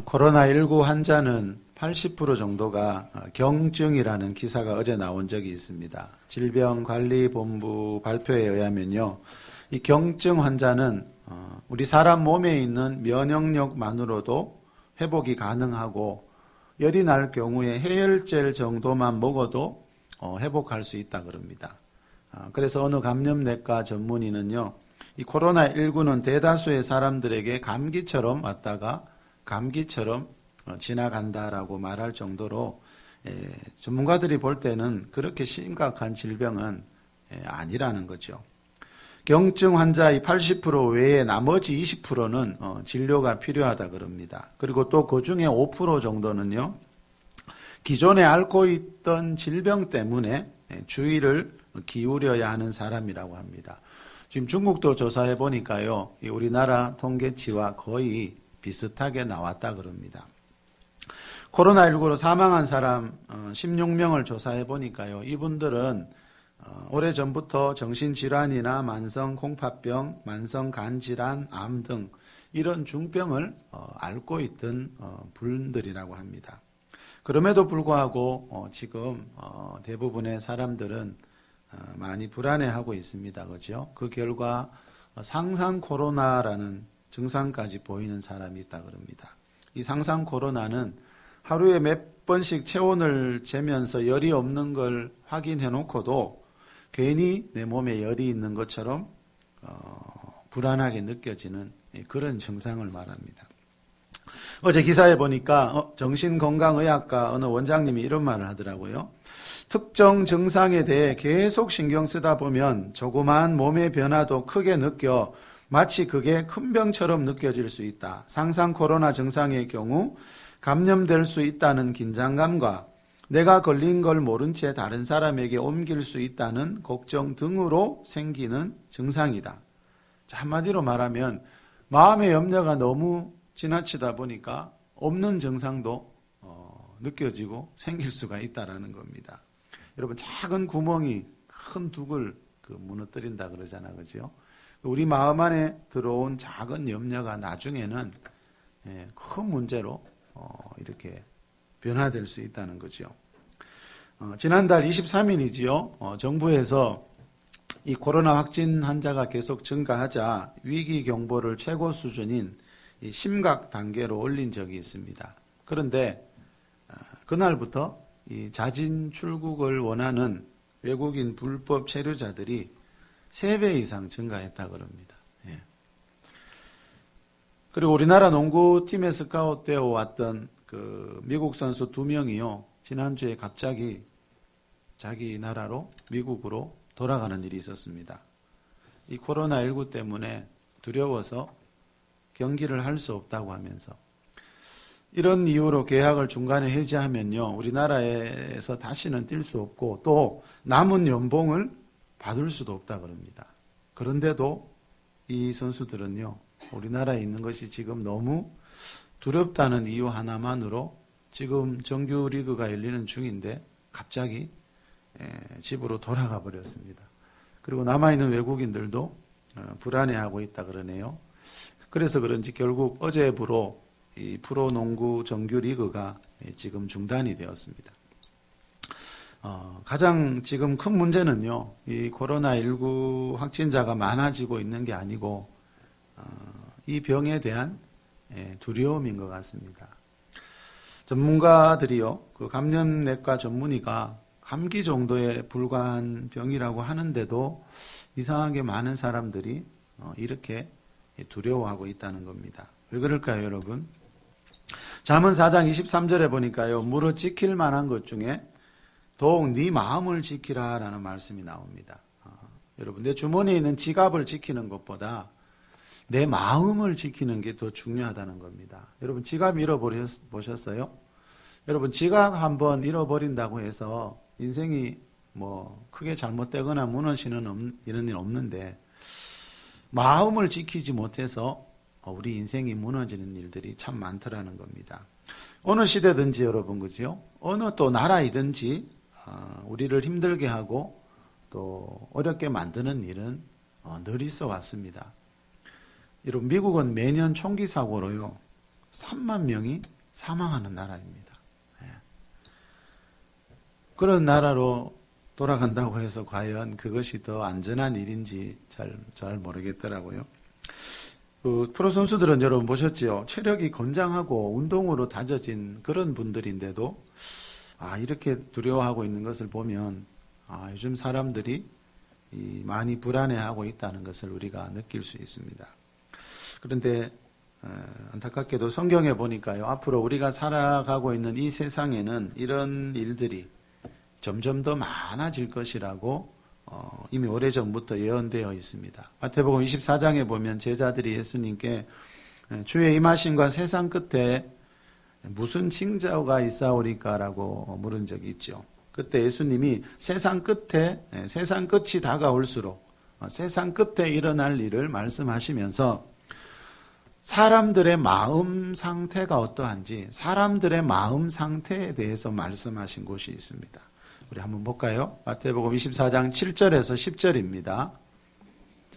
코로나19 환자는 80% 정도가 경증이라는 기사가 어제 나온 적이 있습니다. 질병관리본부 발표에 의하면요, 이 경증 환자는 우리 사람 몸에 있는 면역력만으로도 회복이 가능하고 열이 날 경우에 해열제 정도만 먹어도 회복할 수 있다 그럽니다. 그래서 어느 감염내과 전문의는요, 이 코로나19는 대다수의 사람들에게 감기처럼 왔다가 감기처럼 지나간다라고 말할 정도로 전문가들이 볼 때는 그렇게 심각한 질병은 아니라는 거죠. 경증 환자의 80% 외에 나머지 20%는 진료가 필요하다 그럽니다. 그리고 또 그 중에 5% 정도는요, 기존에 앓고 있던 질병 때문에 주의를 기울여야 하는 사람이라고 합니다. 지금 중국도 조사해 보니까요, 우리나라 통계치와 거의 비슷하게 나왔다 그럽니다. 코로나19로 사망한 사람 16명을 조사해 보니까요, 이분들은 오래전부터 정신질환이나 만성공파병, 만성간질환, 암 등 이런 중병을 앓고 있던 분들이라고 합니다. 그럼에도 불구하고 지금 대부분의 사람들은 많이 불안해하고 있습니다. 그렇죠? 그 결과 상상 코로나라는 증상까지 보이는 사람이 있다 그럽니다. 이 상상 코로나는 하루에 몇 번씩 체온을 재면서 열이 없는 걸 확인해 놓고도 괜히 내 몸에 열이 있는 것처럼 불안하게 느껴지는 그런 증상을 말합니다. 어제 기사에 보니까 정신건강의학과 어느 원장님이 이런 말을 하더라고요. 특정 증상에 대해 계속 신경 쓰다 보면 조그마한 몸의 변화도 크게 느껴 마치 그게 큰 병처럼 느껴질 수 있다. 상상 코로나 증상의 경우 감염될 수 있다는 긴장감과 내가 걸린 걸 모른 채 다른 사람에게 옮길 수 있다는 걱정 등으로 생기는 증상이다. 자, 한마디로 말하면 마음의 염려가 너무 지나치다 보니까 없는 증상도 느껴지고 생길 수가 있다는 겁니다. 여러분, 작은 구멍이 큰 둑을 무너뜨린다 그러잖아, 그죠? 우리 마음 안에 들어온 작은 염려가 나중에는 큰 문제로 이렇게 변화될 수 있다는 거죠. 지난달 23일이지요. 정부에서 이 코로나 확진 환자가 계속 증가하자 위기 경보를 최고 수준인 이 심각 단계로 올린 적이 있습니다. 그런데 그날부터 이 자진 출국을 원하는 외국인 불법 체류자들이 3배 이상 증가했다 그럽니다. 예. 그리고 우리나라 농구팀에 스카웃되어 왔던 그 미국 선수 2명이요. 지난주에 갑자기 자기 나라로 미국으로 돌아가는 일이 있었습니다. 이 코로나19 때문에 두려워서 경기를 할 수 없다고 하면서 이런 이유로 계약을 중간에 해지하면요. 우리나라에서 다시는 뛸 수 없고 또 남은 연봉을 받을 수도 없다 그럽니다. 그런데도 이 선수들은요. 우리나라에 있는 것이 지금 너무 두렵다는 이유 하나만으로 지금 정규 리그가 열리는 중인데 갑자기 집으로 돌아가 버렸습니다. 그리고 남아있는 외국인들도 불안해하고 있다 그러네요. 그래서 그런지 결국 어제부로 이 프로농구 정규 리그가 지금 중단이 되었습니다. 가장 지금 큰 문제는요, 이 코로나19 확진자가 많아지고 있는 게 아니고 이 병에 대한 두려움인 것 같습니다. 전문가들이요, 그 감염내과 전문의가 감기 정도에 불과한 병이라고 하는데도 이상하게 많은 사람들이 이렇게 두려워하고 있다는 겁니다. 왜 그럴까요, 여러분? 잠언 4장 23절에 보니까요, 무릇 지킬 만한 것 중에 더욱 네 마음을 지키라라는 말씀이 나옵니다. 여러분, 내 주머니에 있는 지갑을 지키는 것보다 내 마음을 지키는 게 더 중요하다는 겁니다. 여러분, 지갑 잃어보셨어요? 여러분, 지갑 한번 잃어버린다고 해서 인생이 뭐 크게 잘못되거나 무너지는 이런 일 없는데 마음을 지키지 못해서 우리 인생이 무너지는 일들이 참 많더라는 겁니다. 어느 시대든지 여러분, 그죠? 어느 또 나라이든지 우리를 힘들게 하고 또 어렵게 만드는 일은 늘 있어 왔습니다. 여러분, 미국은 매년 총기 사고로요 3만 명이 사망하는 나라입니다. 예. 그런 나라로 돌아간다고 해서 과연 그것이 더 안전한 일인지 잘 모르겠더라고요. 그 프로 선수들은 여러분 보셨죠? 체력이 건장하고 운동으로 다져진 그런 분들인데도 이렇게 두려워하고 있는 것을 보면 요즘 사람들이 많이 불안해하고 있다는 것을 우리가 느낄 수 있습니다. 그런데 안타깝게도 성경에 보니까요, 앞으로 우리가 살아가고 있는 이 세상에는 이런 일들이 점점 더 많아질 것이라고 이미 오래전부터 예언되어 있습니다. 마태복음 24장에 보면 제자들이 예수님께 주의 임하심과 세상 끝에 무슨 징조가 있사오리까라고 물은 적이 있죠. 그때 예수님이 세상 끝이 다가올수록 세상 끝에 일어날 일을 말씀하시면서 사람들의 마음 상태가 어떠한지 사람들의 마음 상태에 대해서 말씀하신 곳이 있습니다. 우리 한번 볼까요? 마태복음 24장 7절에서 10절입니다.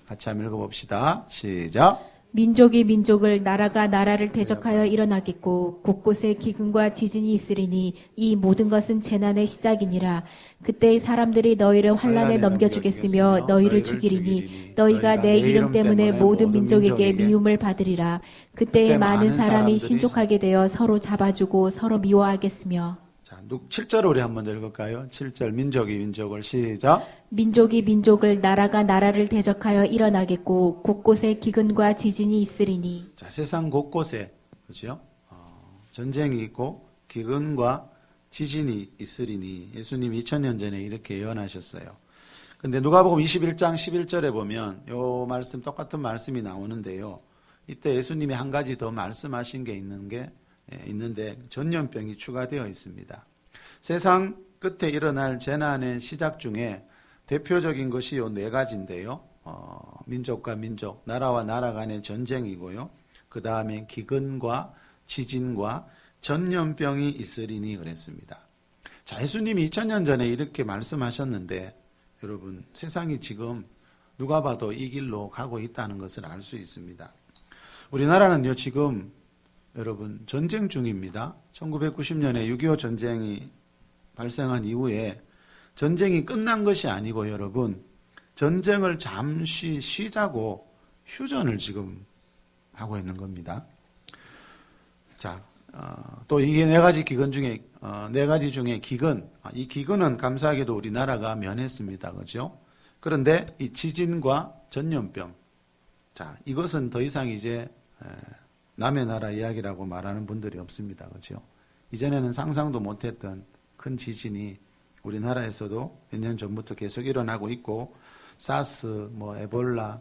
같이 한번 읽어봅시다. 시작. 민족이 민족을 나라가 나라를 대적하여 일어나겠고 곳곳에 기근과 지진이 있으리니 이 모든 것은 재난의 시작이니라. 그때 사람들이 너희를 환난에 넘겨주겠으며 너희를 죽이리니 너희가 내 이름 때문에 모든 민족에게 미움을 받으리라. 그때 많은 사람이 신족하게 되어 서로 잡아주고 서로 미워하겠으며. 7절 우리 한번 읽을까요? 7절 민족이 민족을 시작. 민족이 민족을 나라가 나라를 대적하여 일어나겠고 곳곳에 기근과 지진이 있으리니. 자, 세상 곳곳에 그렇죠? 전쟁이 있고 기근과 지진이 있으리니 예수님이 2000년 전에 이렇게 예언하셨어요. 근데 누가복음 21장 11절에 보면 요 말씀 똑같은 말씀이 나오는데요. 이때 예수님이 한 가지 더 말씀하신 게 있는데 전염병이 추가되어 있습니다. 세상 끝에 일어날 재난의 시작 중에 대표적인 것이 요 네 가지인데요. 민족과 민족, 나라와 나라 간의 전쟁이고요. 그 다음에 기근과 지진과 전염병이 있으리니 그랬습니다. 자, 예수님이 2000년 전에 이렇게 말씀하셨는데 여러분 세상이 지금 누가 봐도 이 길로 가고 있다는 것을 알 수 있습니다. 우리나라는요 지금 여러분 전쟁 중입니다. 1990년에 6.25 전쟁이 발생한 이후에 전쟁이 끝난 것이 아니고 여러분 전쟁을 잠시 쉬자고 휴전을 지금 하고 있는 겁니다. 자, 또 이게 네 가지 중에 기근, 이 기근은 감사하게도 우리나라가 면했습니다. 그죠? 그런데 이 지진과 전염병, 자, 이것은 더 이상 이제 남의 나라 이야기라고 말하는 분들이 없습니다. 그죠? 이전에는 상상도 못했던 큰 지진이 우리나라에서도 몇 년 전부터 계속 일어나고 있고, 사스, 에볼라,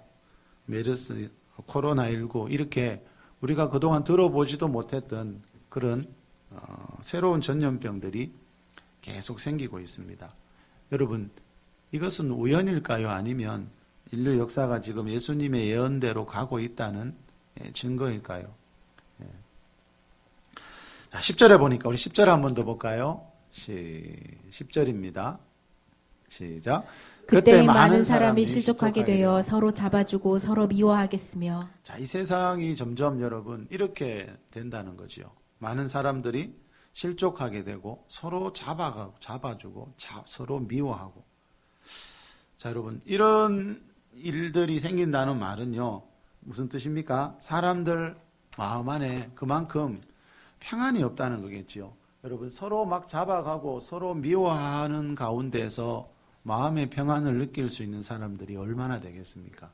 메르스, 코로나19 이렇게 우리가 그동안 들어보지도 못했던 그런 새로운 전염병들이 계속 생기고 있습니다. 여러분, 이것은 우연일까요? 아니면 인류 역사가 지금 예수님의 예언대로 가고 있다는 증거일까요? 자, 10절에 보니까 우리 10절 한 번 더 볼까요? 10절입니다. 시작. 그때 많은 사람이 실족하게 되어 서로 잡아주고 서로 미워하겠으며. 자, 이 세상이 점점 여러분 이렇게 된다는 거죠. 많은 사람들이 실족하게 되고 서로 잡아주고 서로 미워하고. 자, 여러분 이런 일들이 생긴다는 말은요. 무슨 뜻입니까? 사람들 마음 안에 그만큼 평안이 없다는 거겠지요. 여러분 서로 막 잡아가고 서로 미워하는 가운데서 마음의 평안을 느낄 수 있는 사람들이 얼마나 되겠습니까?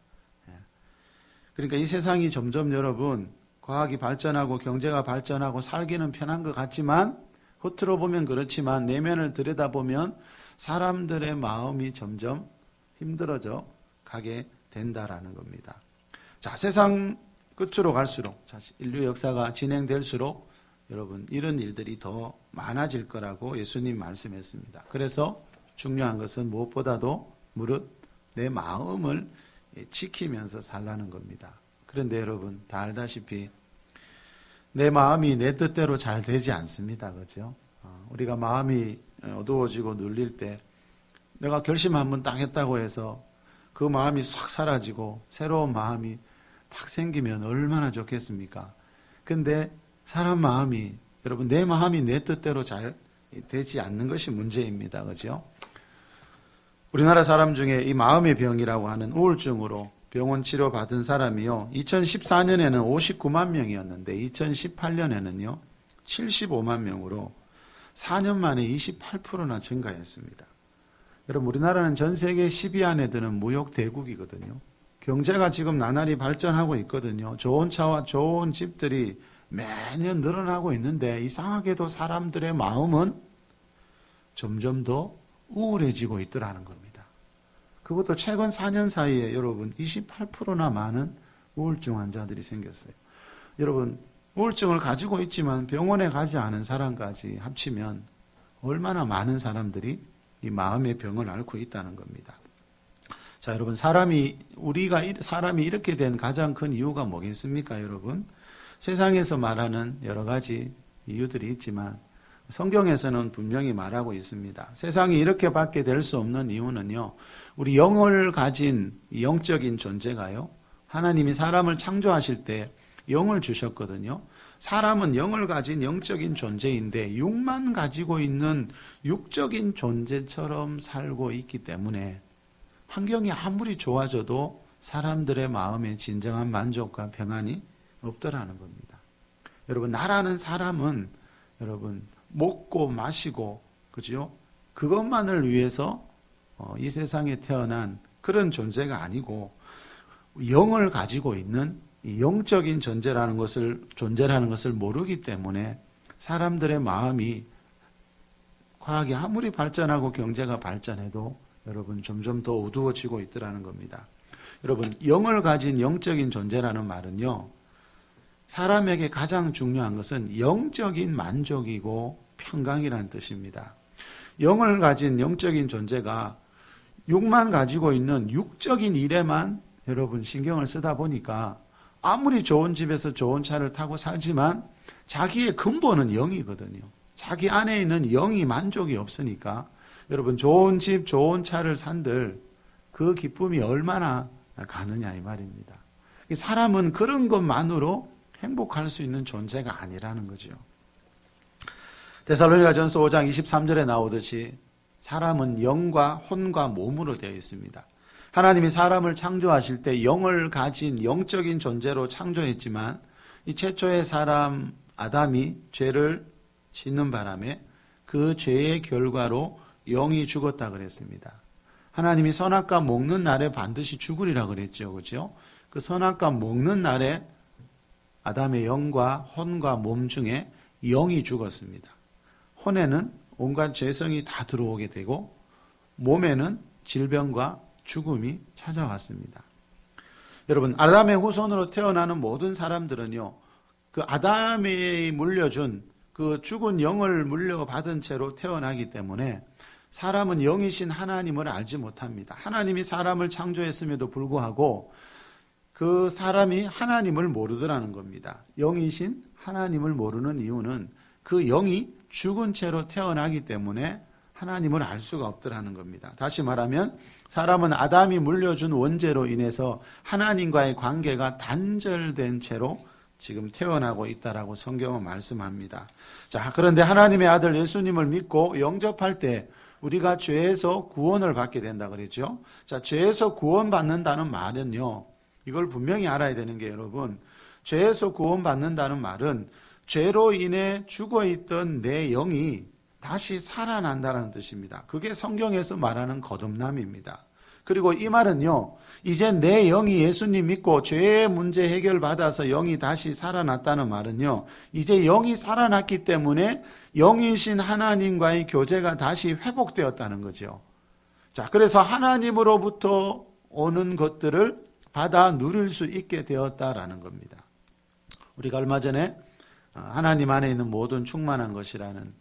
그러니까 이 세상이 점점 여러분 과학이 발전하고 경제가 발전하고 살기는 편한 것 같지만 겉으로 보면 그렇지만 내면을 들여다보면 사람들의 마음이 점점 힘들어져 가게 된다라는 겁니다. 자, 세상 끝으로 갈수록 인류 역사가 진행될수록 여러분 이런 일들이 더 많아질 거라고 예수님 말씀했습니다. 그래서 중요한 것은 무엇보다도 무릇 내 마음을 지키면서 살라는 겁니다. 그런데 여러분 다 알다시피 내 마음이 내 뜻대로 잘 되지 않습니다. 그렇죠? 우리가 마음이 어두워지고 눌릴 때 내가 결심 한번 딱 했다고 해서 그 마음이 싹 사라지고 새로운 마음이 딱 생기면 얼마나 좋겠습니까? 근데 사람 마음이 여러분, 내 마음이 내 뜻대로 잘 되지 않는 것이 문제입니다. 그죠? 우리나라 사람 중에 이 마음의 병이라고 하는 우울증으로 병원 치료 받은 사람이요, 2014년에는 59만 명이었는데 2018년에는요 75만 명으로 4년 만에 28%나 증가했습니다. 여러분, 우리나라는 전 세계 10위 안에 드는 무역 대국이거든요. 경제가 지금 나날이 발전하고 있거든요. 좋은 차와 좋은 집들이 매년 늘어나고 있는데 이상하게도 사람들의 마음은 점점 더 우울해지고 있더라는 겁니다. 그것도 최근 4년 사이에 여러분 28%나 많은 우울증 환자들이 생겼어요. 여러분, 우울증을 가지고 있지만 병원에 가지 않은 사람까지 합치면 얼마나 많은 사람들이 이 마음의 병을 앓고 있다는 겁니다. 자, 여러분, 사람이 이렇게 된 가장 큰 이유가 뭐겠습니까, 여러분? 세상에서 말하는 여러 가지 이유들이 있지만 성경에서는 분명히 말하고 있습니다. 세상이 이렇게밖에 될 수 없는 이유는요, 우리 영을 가진 영적인 존재가요, 하나님이 사람을 창조하실 때 영을 주셨거든요. 사람은 영을 가진 영적인 존재인데 육만 가지고 있는 육적인 존재처럼 살고 있기 때문에 환경이 아무리 좋아져도 사람들의 마음에 진정한 만족과 평안이 없더라는 겁니다. 여러분, 나라는 사람은 여러분 먹고 마시고, 그죠? 그것만을 위해서 이 세상에 태어난 그런 존재가 아니고 영을 가지고 있는 이 영적인 존재라는 것을 모르기 때문에 사람들의 마음이 과학이 아무리 발전하고 경제가 발전해도 여러분 점점 더 어두워지고 있더라는 겁니다. 여러분, 영을 가진 영적인 존재라는 말은요, 사람에게 가장 중요한 것은 영적인 만족이고 평강이라는 뜻입니다. 영을 가진 영적인 존재가 육만 가지고 있는 육적인 일에만 여러분 신경을 쓰다 보니까 아무리 좋은 집에서 좋은 차를 타고 살지만 자기의 근본은 영이거든요. 자기 안에 있는 영이 만족이 없으니까 여러분, 좋은 집, 좋은 차를 산들 그 기쁨이 얼마나 가느냐 이 말입니다. 사람은 그런 것만으로 행복할 수 있는 존재가 아니라는 거죠. 데살로니가전서 5장 23절에 나오듯이 사람은 영과 혼과 몸으로 되어 있습니다. 하나님이 사람을 창조하실 때 영을 가진 영적인 존재로 창조했지만 이 최초의 사람 아담이 죄를 짓는 바람에 그 죄의 결과로 영이 죽었다 그랬습니다. 하나님이 선악과 먹는 날에 반드시 죽으리라 그랬죠. 그렇죠? 그 선악과 먹는 날에 아담의 영과 혼과 몸 중에 영이 죽었습니다. 혼에는 온갖 죄성이 다 들어오게 되고 몸에는 질병과 죽음이 찾아왔습니다. 여러분, 아담의 후손으로 태어나는 모든 사람들은요, 그 아담이 물려준 그 죽은 영을 물려받은 채로 태어나기 때문에 사람은 영이신 하나님을 알지 못합니다. 하나님이 사람을 창조했음에도 불구하고 그 사람이 하나님을 모르더라는 겁니다. 영이신 하나님을 모르는 이유는 그 영이 죽은 채로 태어나기 때문에 하나님을 알 수가 없더라는 겁니다. 다시 말하면 사람은 아담이 물려준 원죄로 인해서 하나님과의 관계가 단절된 채로 지금 태어나고 있다라고 성경은 말씀합니다. 자, 그런데 하나님의 아들 예수님을 믿고 영접할 때 우리가 죄에서 구원을 받게 된다 그랬죠. 자, 죄에서 구원받는다는 말은요, 이걸 분명히 알아야 되는 게 여러분, 죄에서 구원받는다는 말은 죄로 인해 죽어있던 내 영이 다시 살아난다는 뜻입니다. 그게 성경에서 말하는 거듭남입니다. 그리고 이 말은요, 이제 내 영이 예수님 믿고 죄의 문제 해결받아서 영이 다시 살아났다는 말은요, 이제 영이 살아났기 때문에 영이신 하나님과의 교제가 다시 회복되었다는 거죠. 자, 그래서 하나님으로부터 오는 것들을 받아 누릴 수 있게 되었다라는 겁니다. 우리가 얼마 전에 하나님 안에 있는 모든 충만한 것이라는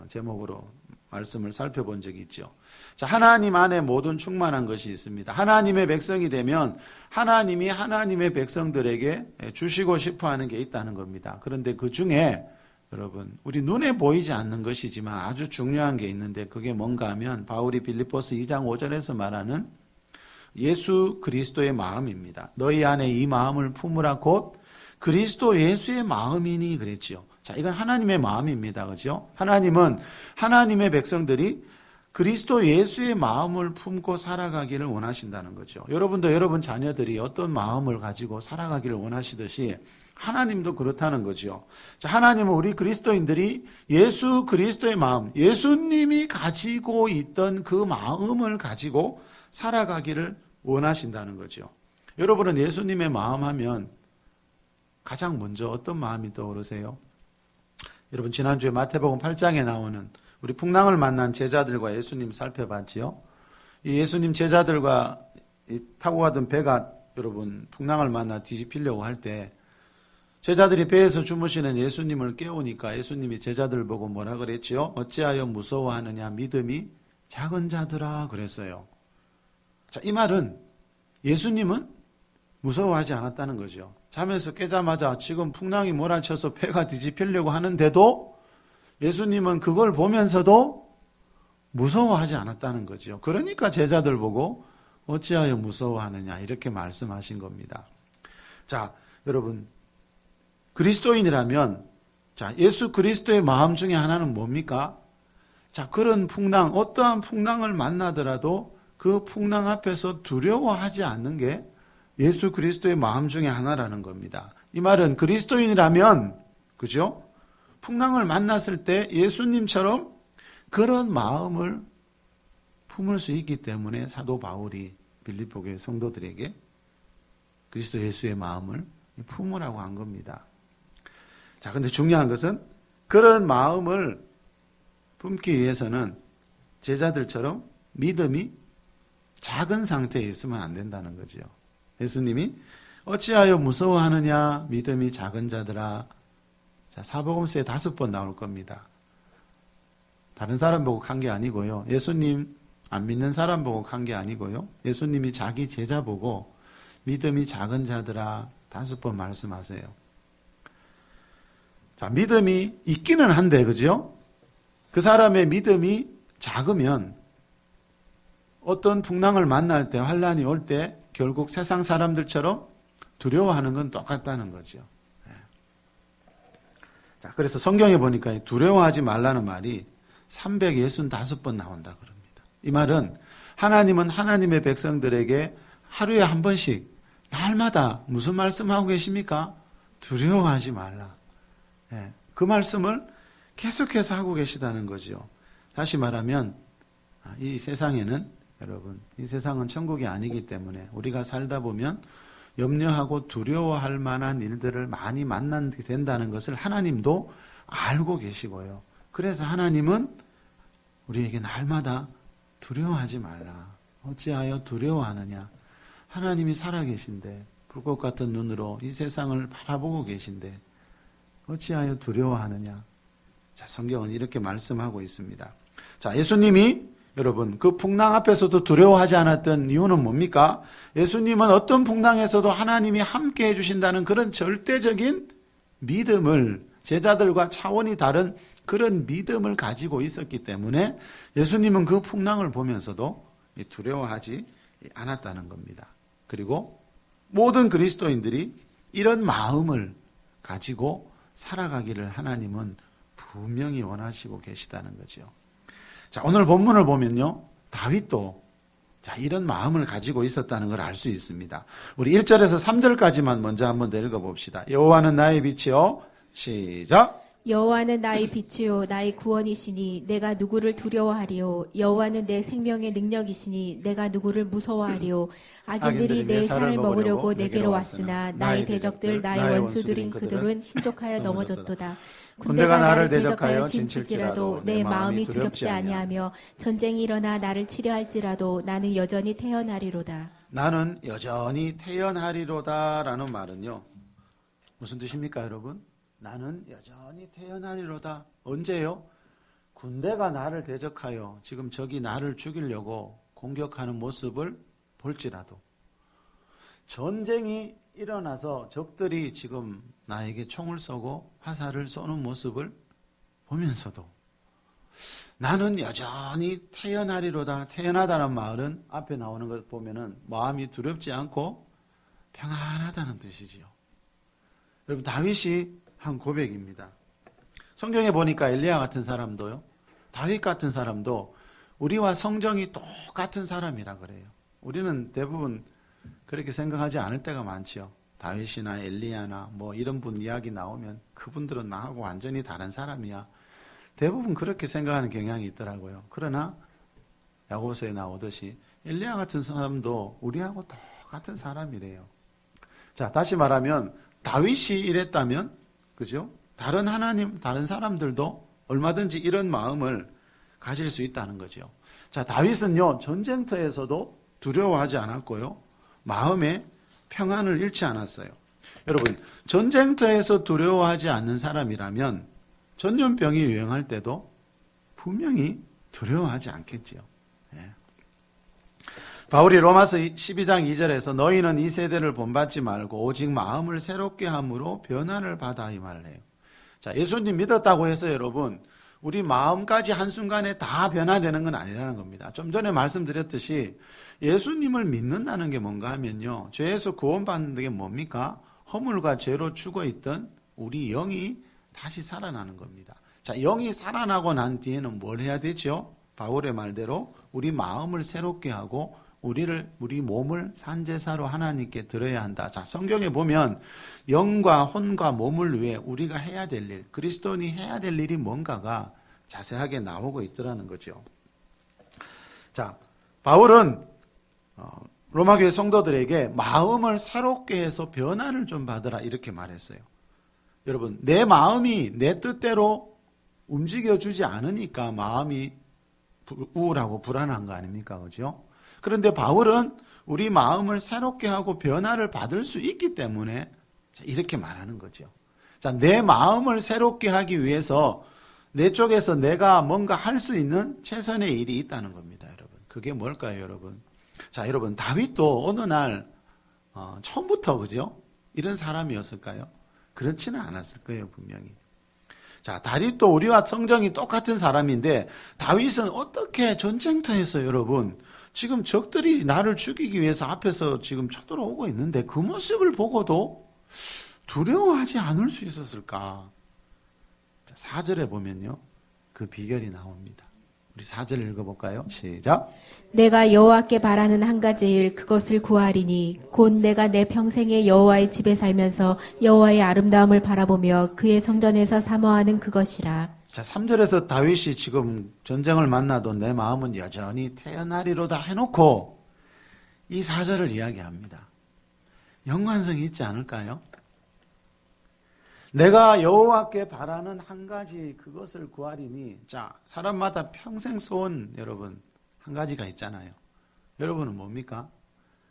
제목으로 말씀을 살펴본 적이 있죠. 자, 하나님 안에 모든 충만한 것이 있습니다. 하나님의 백성이 되면 하나님이 하나님의 백성들에게 주시고 싶어 하는 게 있다는 겁니다. 그런데 그 중에 여러분, 우리 눈에 보이지 않는 것이지만 아주 중요한 게 있는데 그게 뭔가 하면 바울이 빌립보서 2장 5절에서 말하는 예수 그리스도의 마음입니다. 너희 안에 이 마음을 품으라 곧 그리스도 예수의 마음이니 그랬지요. 자, 이건 하나님의 마음입니다. 그죠? 하나님은 하나님의 백성들이 그리스도 예수의 마음을 품고 살아가기를 원하신다는 거죠. 여러분도 여러분 자녀들이 어떤 마음을 가지고 살아가기를 원하시듯이 하나님도 그렇다는 거죠. 자, 하나님은 우리 그리스도인들이 예수 그리스도의 마음, 예수님이 가지고 있던 그 마음을 가지고 살아가기를 원하신다는 거죠. 여러분은 예수님의 마음 하면 가장 먼저 어떤 마음이 떠오르세요? 여러분 지난주에 마태복음 8장에 나오는 우리 풍랑을 만난 제자들과 예수님 살펴봤지요. 이 예수님 제자들과 타고 가던 배가 여러분 풍랑을 만나 뒤집히려고 할 때 제자들이 배에서 주무시는 예수님을 깨우니까 예수님이 제자들 보고 뭐라 그랬지요? 어찌하여 무서워하느냐 믿음이 작은 자들아 그랬어요. 자, 이 말은 예수님은 무서워하지 않았다는 거죠. 잠에서 깨자마자 지금 풍랑이 몰아쳐서 배가 뒤집히려고 하는데도 예수님은 그걸 보면서도 무서워하지 않았다는 거죠. 그러니까 제자들 보고 어찌하여 무서워하느냐 이렇게 말씀하신 겁니다. 자, 여러분 그리스도인이라면 자, 예수 그리스도의 마음 중에 하나는 뭡니까? 자, 그런 풍랑, 어떠한 풍랑을 만나더라도 그 풍랑 앞에서 두려워하지 않는 게 예수 그리스도의 마음 중에 하나라는 겁니다. 이 말은 그리스도인이라면 그죠? 풍랑을 만났을 때 예수님처럼 그런 마음을 품을 수 있기 때문에 사도 바울이 빌립보 교회 성도들에게 그리스도 예수의 마음을 품으라고 한 겁니다. 자, 근데 중요한 것은 그런 마음을 품기 위해서는 제자들처럼 믿음이 작은 상태에 있으면 안 된다는 거죠. 예수님이 어찌하여 무서워하느냐 믿음이 작은 자들아. 자, 사복음서에 5번 나올 겁니다. 다른 사람 보고 간 게 아니고요. 예수님 안 믿는 사람 보고 간 게 아니고요. 예수님이 자기 제자 보고 믿음이 작은 자들아 5번 말씀하세요. 자, 믿음이 있기는 한데, 그죠? 그 사람의 믿음이 작으면 어떤 풍랑을 만날 때, 환란이 올 때 결국 세상 사람들처럼 두려워하는 건 똑같다는 거죠. 자, 그래서 성경에 보니까 두려워하지 말라는 말이 365번 나온다 그럽니다. 이 말은 하나님은 하나님의 백성들에게 하루에 한 번씩 날마다 무슨 말씀하고 계십니까? 두려워하지 말라. 그 말씀을 계속해서 하고 계시다는 거죠. 다시 말하면 이 세상에는 여러분 이 세상은 천국이 아니기 때문에 우리가 살다 보면 염려하고 두려워할 만한 일들을 많이 만나게 된다는 것을 하나님도 알고 계시고요. 그래서 하나님은 우리에게 날마다 두려워하지 말라. 어찌하여 두려워하느냐. 하나님이 살아계신데 불꽃 같은 눈으로 이 세상을 바라보고 계신데 어찌하여 두려워하느냐. 자, 성경은 이렇게 말씀하고 있습니다. 자, 예수님이 여러분 그 풍랑 앞에서도 두려워하지 않았던 이유는 뭡니까? 예수님은 어떤 풍랑에서도 하나님이 함께 해주신다는 그런 절대적인 믿음을 제자들과 차원이 다른 그런 믿음을 가지고 있었기 때문에 예수님은 그 풍랑을 보면서도 두려워하지 않았다는 겁니다. 그리고 모든 그리스도인들이 이런 마음을 가지고 살아가기를 하나님은 분명히 원하시고 계시다는 거죠. 자, 오늘 본문을 보면요. 다윗도 자, 이런 마음을 가지고 있었다는 걸 알 수 있습니다. 우리 1절에서 3절까지만 먼저 한번 읽어봅시다. 여호와는 나의 빛이요. 시작. 여호와는 나의 빛이요 나의 구원이시니 내가 누구를 두려워하리요. 여호와는 내 생명의 능력이시니 내가 누구를 무서워하리요. 악인들이 내 살을 먹으려고 내게로 왔으나 나의 대적들 나의 원수들인 그들은 신족하여 넘어졌도다. 군대가 나를 대적하여 진칠지라도 내 마음이 두렵지 아니하며 전쟁이 일어나 나를 치려 할지라도 나는 여전히 태어나리로다. 나는 여전히 태어나리로다라는 말은요. 무슨 뜻입니까, 여러분? 나는 여전히 태어나리로다. 언제요? 군대가 나를 대적하여 지금 적이 나를 죽이려고 공격하는 모습을 볼지라도, 전쟁이 일어나서 적들이 지금 나에게 총을 쏘고 화살을 쏘는 모습을 보면서도 나는 여전히 태어나리로다. 태어나다는 말은 앞에 나오는 것 보면은 마음이 두렵지 않고 평안하다는 뜻이지요. 여러분, 다윗이 한 고백입니다. 성경에 보니까 엘리야 같은 사람도요, 다윗 같은 사람도 우리와 성정이 똑같은 사람이라 그래요. 우리는 대부분 그렇게 생각하지 않을 때가 많지요. 다윗이나 엘리야나 뭐 이런 분 이야기 나오면 그분들은 나하고 완전히 다른 사람이야. 대부분 그렇게 생각하는 경향이 있더라고요. 그러나 야고보서에 나오듯이 엘리야 같은 사람도 우리하고 똑같은 사람이래요. 자, 다시 말하면 다윗이 이랬다면, 그죠? 다른 하나님, 다른 사람들도 얼마든지 이런 마음을 가질 수 있다는 거죠. 자, 다윗은요, 전쟁터에서도 두려워하지 않았고요, 마음에 평안을 잃지 않았어요. 여러분, 전쟁터에서 두려워하지 않는 사람이라면 전염병이 유행할 때도 분명히 두려워하지 않겠지요. 예. 바울이 로마서 12장 2절에서 너희는 이 세대를 본받지 말고 오직 마음을 새롭게 함으로 변화를 받아 이 말을 해요. 자, 예수님 믿었다고 해서 여러분, 우리 마음까지 한순간에 다 변화되는 건 아니라는 겁니다. 좀 전에 말씀드렸듯이 예수님을 믿는다는 게 뭔가 하면요, 죄에서 구원받는 게 뭡니까? 허물과 죄로 죽어있던 우리 영이 다시 살아나는 겁니다. 자, 영이 살아나고 난 뒤에는 뭘 해야 되죠? 바울의 말대로 우리 마음을 새롭게 하고 우리 몸을 산제사로 하나님께 드려야 한다. 자, 성경에 보면 영과 혼과 몸을 위해 우리가 해야 될 일, 그리스도인이 해야 될 일이 뭔가가 자세하게 나오고 있더라는 거죠. 자, 바울은 로마교회 성도들에게 마음을 새롭게 해서 변화를 좀 받으라 이렇게 말했어요. 여러분, 내 마음이 내 뜻대로 움직여주지 않으니까 마음이 우울하고 불안한 거 아닙니까? 그죠? 그런데 바울은 우리 마음을 새롭게 하고 변화를 받을 수 있기 때문에 이렇게 말하는 거죠. 자, 내 마음을 새롭게 하기 위해서 내 쪽에서 내가 뭔가 할 수 있는 최선의 일이 있다는 겁니다, 여러분. 그게 뭘까요, 여러분? 자, 여러분, 다윗도 어느 날 처음부터, 그죠? 이런 사람이었을까요? 그렇지는 않았을 거예요, 분명히. 자, 다윗도 우리와 성정이 똑같은 사람인데 다윗은 어떻게 전쟁터에서 여러분, 지금 적들이 나를 죽이기 위해서 앞에서 지금 쳐들어오고 있는데 그 모습을 보고도 두려워하지 않을 수 있었을까? 4절에 보면요, 그 비결이 나옵니다. 우리 4절 읽어볼까요? 시작. 내가 여호와께 바라는 한 가지 일 그것을 구하리니 곧 내가 내 평생에 여호와의 집에 살면서 여호와의 아름다움을 바라보며 그의 성전에서 사모하는 그것이라. 자, 3절에서 다윗이 지금 전쟁을 만나도 내 마음은 여전히 태어나리로다 해놓고 이 4절을 이야기합니다. 연관성이 있지 않을까요? 내가 여호와께 바라는 한 가지 그것을 구하리니, 자, 사람마다 평생 소원 여러분 한 가지가 있잖아요. 여러분은 뭡니까?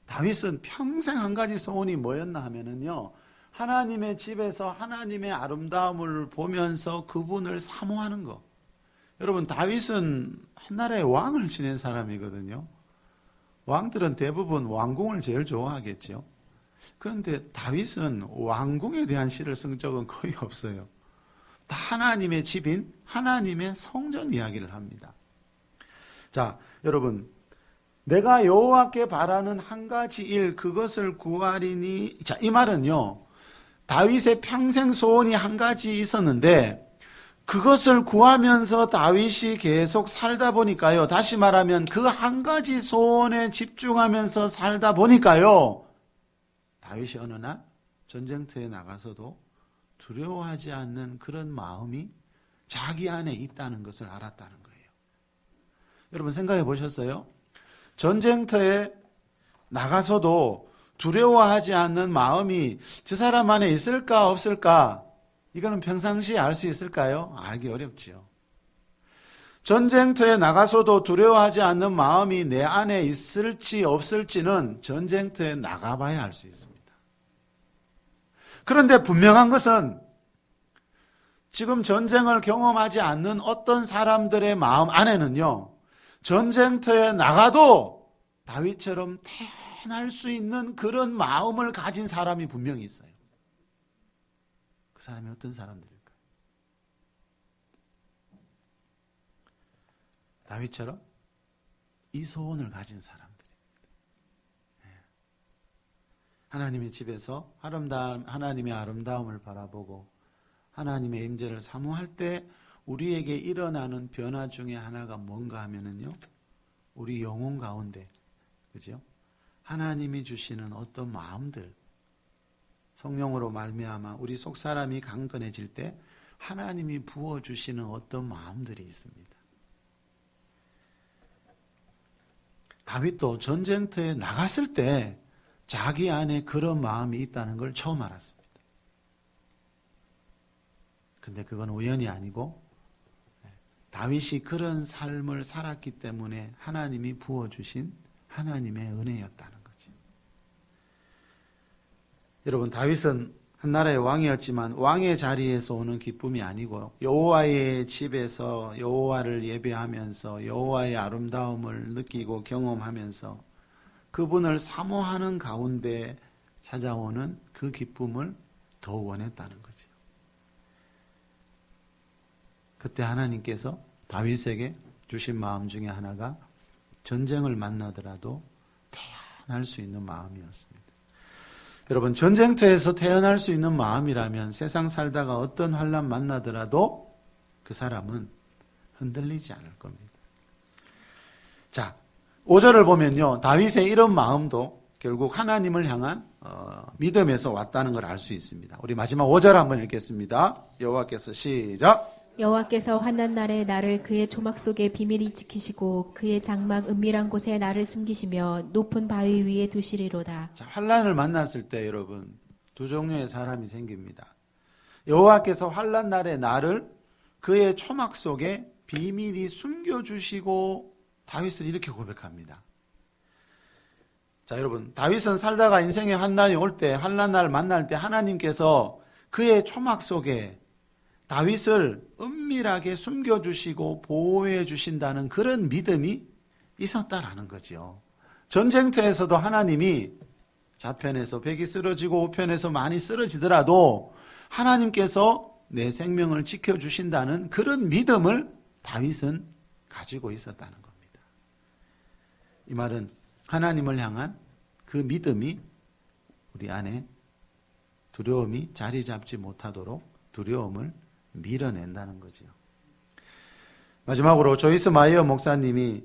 다윗은 평생 한 가지 소원이 뭐였나 하면은요, 하나님의 집에서 하나님의 아름다움을 보면서 그분을 사모하는 거. 여러분, 다윗은 한나라의 왕을 지낸 사람이거든요. 왕들은 대부분 왕궁을 제일 좋아하겠죠. 그런데 다윗은 왕궁에 대한 시를 쓴 적은 거의 없어요. 다 하나님의 집인 하나님의 성전 이야기를 합니다. 자, 여러분, 내가 여호와께 바라는 한 가지 일 그것을 구하리니, 자, 이 말은요, 다윗의 평생 소원이 한 가지 있었는데 그것을 구하면서 다윗이 계속 살다 보니까요, 다시 말하면 그 한 가지 소원에 집중하면서 살다 보니까요, 다윗이 어느 날 전쟁터에 나가서도 두려워하지 않는 그런 마음이 자기 안에 있다는 것을 알았다는 거예요. 여러분, 생각해 보셨어요? 전쟁터에 나가서도 두려워하지 않는 마음이 저 사람 안에 있을까 없을까? 이거는 평상시에 알 수 있을까요? 알기 어렵지요. 전쟁터에 나가서도 두려워하지 않는 마음이 내 안에 있을지 없을지는 전쟁터에 나가봐야 알 수 있습니다. 그런데 분명한 것은 지금 전쟁을 경험하지 않는 어떤 사람들의 마음 안에는요, 전쟁터에 나가도 다윗처럼 태어날 수 있는 그런 마음을 가진 사람이 분명히 있어요. 그 사람이 어떤 사람들일까요? 다윗처럼 이 소원을 가진 사람들입니다. 하나님의 집에서 하나님의 아름다움을 바라보고 하나님의 임재를 사모할 때 우리에게 일어나는 변화 중에 하나가 뭔가 하면은요, 우리 영혼 가운데, 그죠? 하나님이 주시는 어떤 마음들, 성령으로 말미암아 우리 속 사람이 강건해질 때 하나님이 부어 주시는 어떤 마음들이 있습니다. 다윗도 전쟁터에 나갔을 때 자기 안에 그런 마음이 있다는 걸 처음 알았습니다. 근데 그건 우연이 아니고 다윗이 그런 삶을 살았기 때문에 하나님이 부어주신 하나님의 은혜였다는 거지. 여러분, 다윗은 한 나라의 왕이었지만 왕의 자리에서 오는 기쁨이 아니고 여호와의 집에서 여호와를 예배하면서 여호와의 아름다움을 느끼고 경험하면서 그분을 사모하는 가운데 찾아오는 그 기쁨을 더 원했다는 거지. 그때 하나님께서 다윗에게 주신 마음 중에 하나가 전쟁을 만나더라도 태어날 수 있는 마음이었습니다. 여러분, 전쟁터에서 태어날 수 있는 마음이라면 세상 살다가 어떤 환난 만나더라도 그 사람은 흔들리지 않을 겁니다. 자, 5절을 보면요, 다윗의 이런 마음도 결국 하나님을 향한 믿음에서 왔다는 걸 알 수 있습니다. 우리 마지막 5절 한번 읽겠습니다. 여호와께서 시작. 여호와께서 환난 날에 나를 그의 조막 속에 비밀히 지키시고 그의 장막 은밀한 곳에 나를 숨기시며 높은 바위 위에 두시리로다. 자, 환난을 만났을 때 여러분 두 종류의 사람이 생깁니다. 여호와께서 환난 날에 나를 그의 초막 속에 비밀히 숨겨주시고, 다윗은 이렇게 고백합니다. 자, 여러분, 다윗은 살다가 인생의 환난이 올 때, 환난 날 만날 때 하나님께서 그의 초막 속에 다윗을 은밀하게 숨겨주시고 보호해 주신다는 그런 믿음이 있었다라는 거죠. 전쟁터에서도 하나님이 좌편에서 백이 쓰러지고 우편에서 많이 쓰러지더라도 하나님께서 내 생명을 지켜주신다는 그런 믿음을 다윗은 가지고 있었다는 겁니다. 이 말은 하나님을 향한 그 믿음이 우리 안에 두려움이 자리 잡지 못하도록 두려움을 밀어낸다는 거지요. 마지막으로 조이스 마이어 목사님이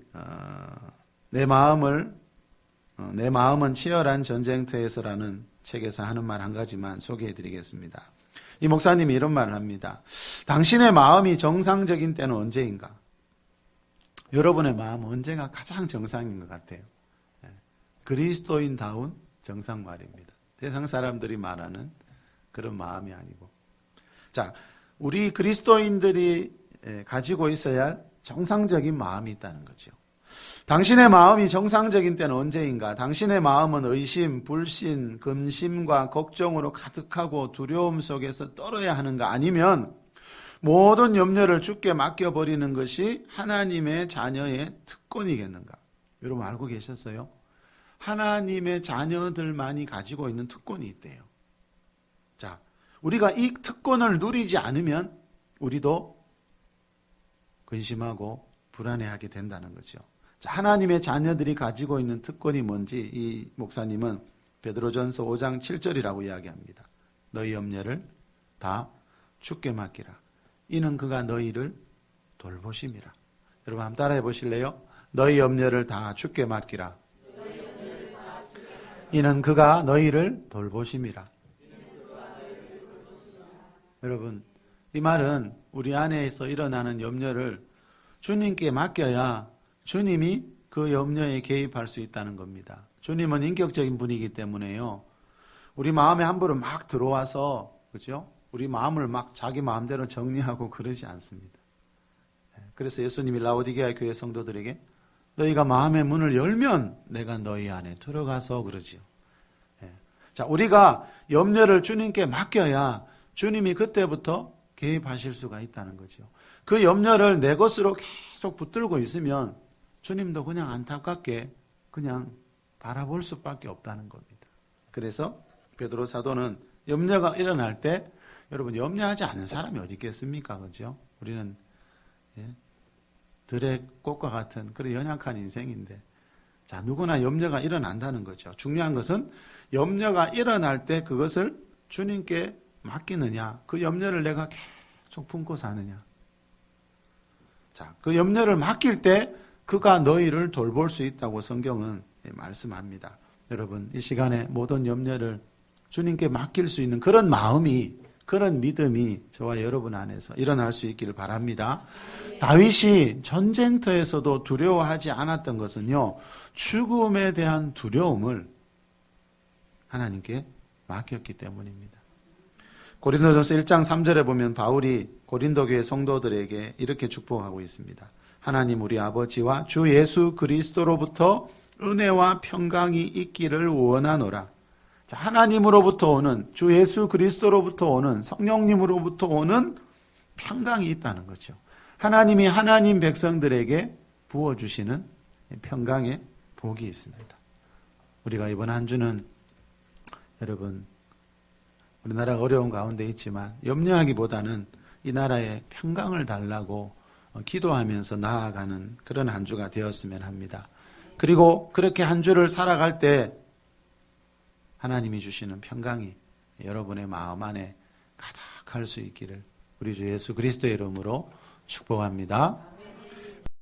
내 마음은 치열한 전쟁터에서라는 책에서 하는 말 한 가지만 소개해 드리겠습니다. 이 목사님이 이런 말을 합니다. 당신의 마음이 정상적인 때는 언제인가? 여러분의 마음은 언제가 가장 정상인 것 같아요. 그리스도인다운 정상 말입니다. 세상 사람들이 말하는 그런 마음이 아니고. 자, 우리 그리스도인들이 가지고 있어야 할 정상적인 마음이 있다는 거죠. 당신의 마음이 정상적인 때는 언제인가? 당신의 마음은 의심, 불신, 근심과 걱정으로 가득하고 두려움 속에서 떨어야 하는가? 아니면 모든 염려를 주께 맡겨버리는 것이 하나님의 자녀의 특권이겠는가? 여러분 알고 계셨어요? 하나님의 자녀들만이 가지고 있는 특권이 있대요. 자, 우리가 이 특권을 누리지 않으면 우리도 근심하고 불안해하게 된다는 거죠. 자, 하나님의 자녀들이 가지고 있는 특권이 뭔지 이 목사님은 베드로전서 5장 7절이라고 이야기합니다. 너희 염려를 다 주께 맡기라. 이는 그가 너희를 돌보심이라. 여러분 한번 따라해 보실래요? 너희 염려를 다 주께 맡기라. 이는 그가 너희를 돌보심이라. 여러분, 이 말은 우리 안에서 일어나는 염려를 주님께 맡겨야 주님이 그 염려에 개입할 수 있다는 겁니다. 주님은 인격적인 분이기 때문에요. 우리 마음에 함부로 막 들어와서, 그죠? 우리 마음을 막 자기 마음대로 정리하고 그러지 않습니다. 그래서 예수님이 라오디게아 교회 성도들에게 너희가 마음의 문을 열면 내가 너희 안에 들어가서 그러지요. 자, 우리가 염려를 주님께 맡겨야 주님이 그때부터 개입하실 수가 있다는 거죠. 그 염려를 내 것으로 계속 붙들고 있으면 주님도 그냥 안타깝게 그냥 바라볼 수밖에 없다는 겁니다. 그래서 베드로 사도는 염려가 일어날 때 여러분 염려하지 않는 사람이 어디 있겠습니까? 그죠? 우리는 들의 꽃과 같은 그런 연약한 인생인데 자, 누구나 염려가 일어난다는 거죠. 중요한 것은 염려가 일어날 때 그것을 주님께 맡기느냐? 그 염려를 내가 계속 품고 사느냐? 자, 그 염려를 맡길 때 그가 너희를 돌볼 수 있다고 성경은 말씀합니다. 여러분, 이 시간에 모든 염려를 주님께 맡길 수 있는 그런 마음이, 그런 믿음이 저와 여러분 안에서 일어날 수 있기를 바랍니다. 다윗이 전쟁터에서도 두려워하지 않았던 것은요, 죽음에 대한 두려움을 하나님께 맡겼기 때문입니다. 고린도전서 1장 3절에 보면 바울이 고린도 교회 성도들에게 이렇게 축복하고 있습니다. 하나님 우리 아버지와 주 예수 그리스도로부터 은혜와 평강이 있기를 원하노라. 자, 하나님으로부터 오는, 주 예수 그리스도로부터 오는, 성령님으로부터 오는 평강이 있다는 거죠. 하나님이 하나님 백성들에게 부어주시는 평강의 복이 있습니다. 우리가 이번 한 주는 여러분, 우리나라가 어려운 가운데 있지만 염려하기보다는 이 나라에 평강을 달라고 기도하면서 나아가는 그런 한 주가 되었으면 합니다. 그리고 그렇게 한 주를 살아갈 때 하나님이 주시는 평강이 여러분의 마음 안에 가득할 수 있기를 우리 주 예수 그리스도의 이름으로 축복합니다.